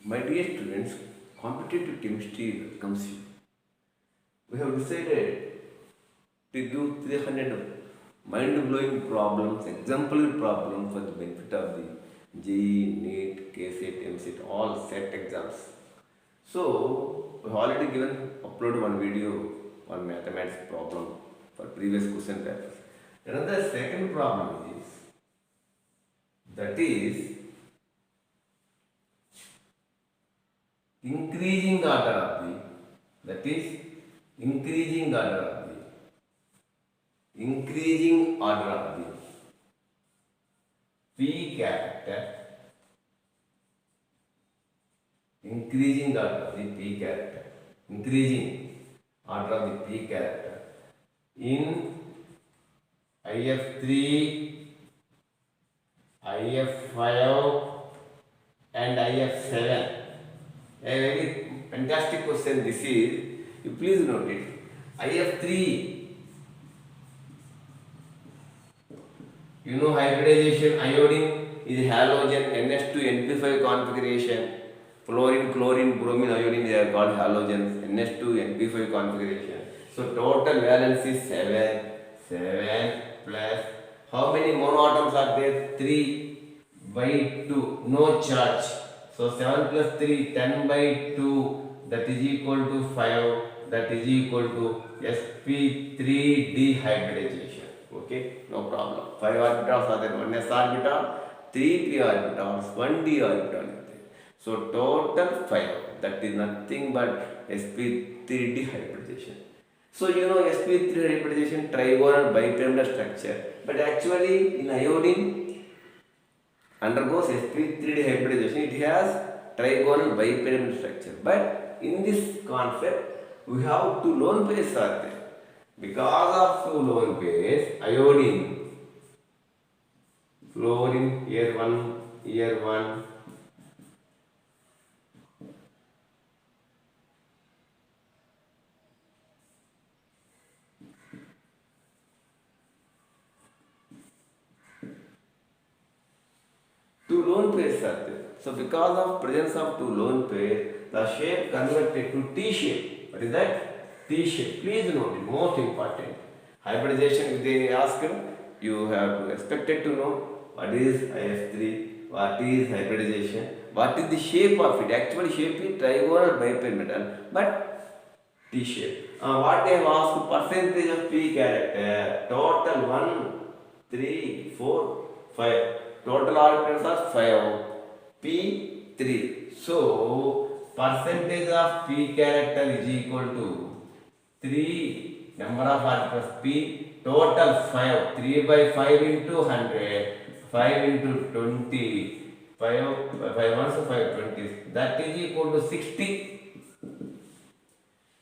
My dear students, competitive chemistry welcomes you. We have decided to give 300 mind-blowing problems, exemplary problems for the benefit of the JEE, NEET, KSET, MSET, all set exams. So, we have already uploaded one video on mathematics problem for previous question papers. Another second problem is, that is increasing the order of the, that is increasing the order of the, increasing order of the p character, increasing the order of the p character, increasing order of the p character in IF3, IF5 and IF7. A very fantastic question this is. You please note it. IF3, you know hybridization iodine is halogen NH2 NP5 configuration. Fluorine, chlorine, bromine, iodine, they are called halogens NH2 NP5 configuration. So total valence is 7. 7 plus how many monoatoms are there? 3 by 2. No charge. So 7 plus 3, 10 by 2, that is equal to 5, that is equal to sp3 dehybridization. Okay, no problem. 5 orbitals are there, 1 s orbital, 3 p orbitals, 1 d orbital is there. So total 5, that is nothing but sp3 dehybridization. So you know sp3 hybridization trigonal bipyramidal structure, but actually in iodine undergoes sp3 dehybridization, it has trigonal bipyramidal structure. But in this concept, we have two lone pairs are there. Because of two lone pairs, iodine, fluorine, here one, two lone pairs are there. So because of presence of two lone pairs, the shape converted to T shape. What is that? T shape. Please note it, most important. Hybridization, if they ask, you have to expected to know what is IF3, what is hybridization, what is the shape of it. Actually shape is trigonal bipyramidal, but T shape. What they have asked, percentage of P character, total 1, 3, 4, 5. Total orbitals are 5, P 3. So percentage of P character is equal to 3 number of orbitals P, total 5, 3 by 5 into 100, 5 into 20, 5 ones 5 20s, that is equal to 60.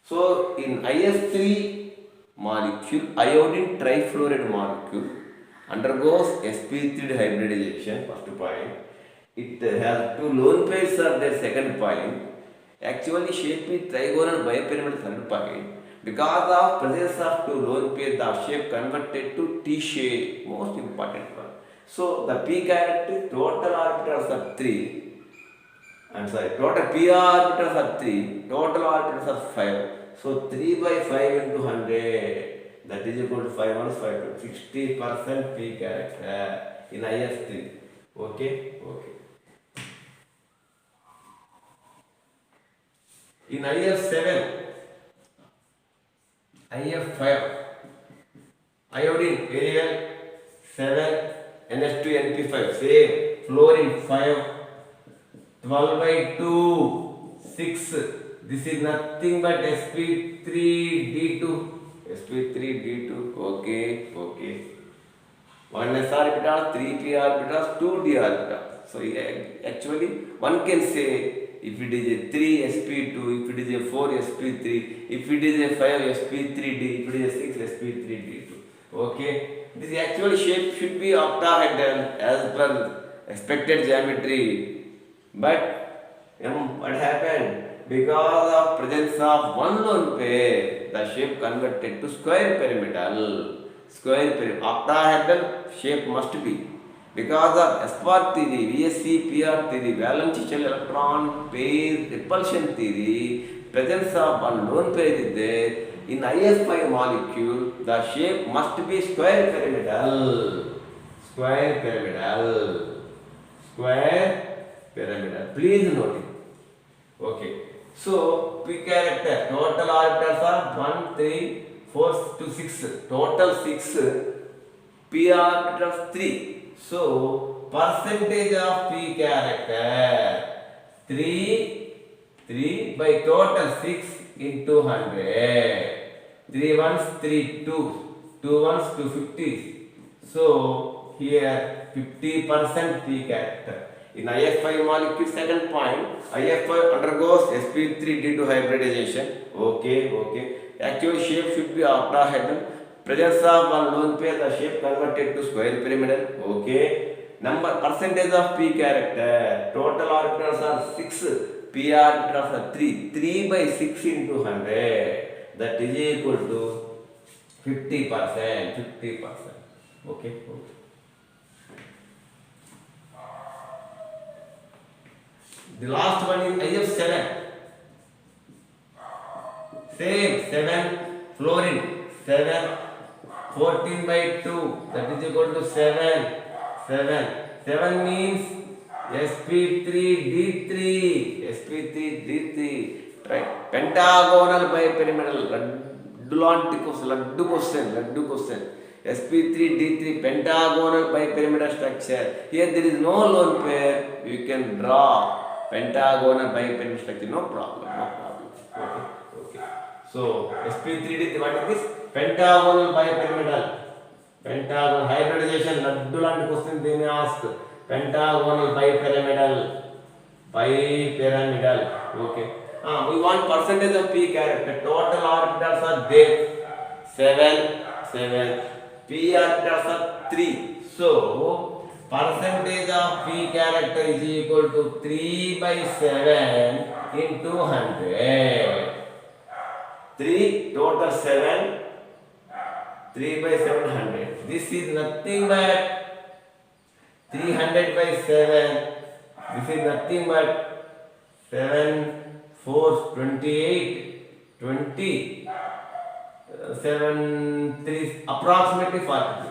So in IS3 molecule, iodine trifluoride molecule undergoes sp3 hybridization, first point. It has two lone pairs are there, second point. Actually shape is trigonal bipyramidal, third point. Because of presence of two lone pairs, the shape converted to T shape, most important one. So the P character, total orbitals are 3. Total P orbitals are 3, total orbitals are 5. So 3 by 5 into 100. That is equal to 5 1 5 60% P character in IS3. Okay. In IF7, IF5, iodine very well, 7, NH2 NP5, same, fluorine 5, 12 by 2, 6. This is nothing but sp3d2. sp3d2, okay. 1 s orbital, 3 p orbitals, 2 d orbital. So actually one can say, if it is a 3 sp2, if it is a 4 sp3, if it is a 5 sp3d, if it is a 6 sp3d2. Okay, this actual shape should be octahedral as per expected geometry. But what happened? Because of presence of one lone pair, the shape converted to square pyramidal. Octahedral shape must be. Because of SPR theory, VSEPR theory, valence shell electron pair repulsion theory, presence of one lone pair is there. In IF5 molecule, the shape must be square pyramidal. Square pyramidal. Square pyramidal. Please note it. Okay. So, P character, total orbitals are 1, 3, 4 to 6. Total 6. P orbitals 3. So, percentage of P character 3 by total 6 into 100. 3 ones 3 2 ones 250. So, here 50% P character. In IF5 molecule, second point, IF5 undergoes sp3 due to hybridization. Okay. Actual shape should be octahedral. Presence of one lone pair, the shape converted to square pyramidal. Okay. Number percentage of P character. Total orbitals are 6. P orbitals are 3. 3 by 6 into 100. That is equal to 50%. 50%. Okay. The last one is IF7. Same 7 fluorine. 7 14 by 2, that is equal to 7. 7 means sp3d3. sp3d3. Right. Pentagonal bipyramidal. Laddu question. sp3d3 pentagonal bipyramidal structure. Here there is no lone pair. You can draw pentagonal bipyramidal structure. No problem. Okay. So sp3d3, what is this? Pentagonal bipyramidal. Pentagonal hybridization. Laddu lanti question they may ask. Pentagonal bipyramidal. Okay. We want percentage of P character. Total orbitals are there 7. P orbitals are 3. So percentage of P character is equal to 3 by 7 into 100. 3 total 7. 3 by 700. This is nothing but 300 by 7. This is nothing but 7 4 28 20 7 3 approximately 40.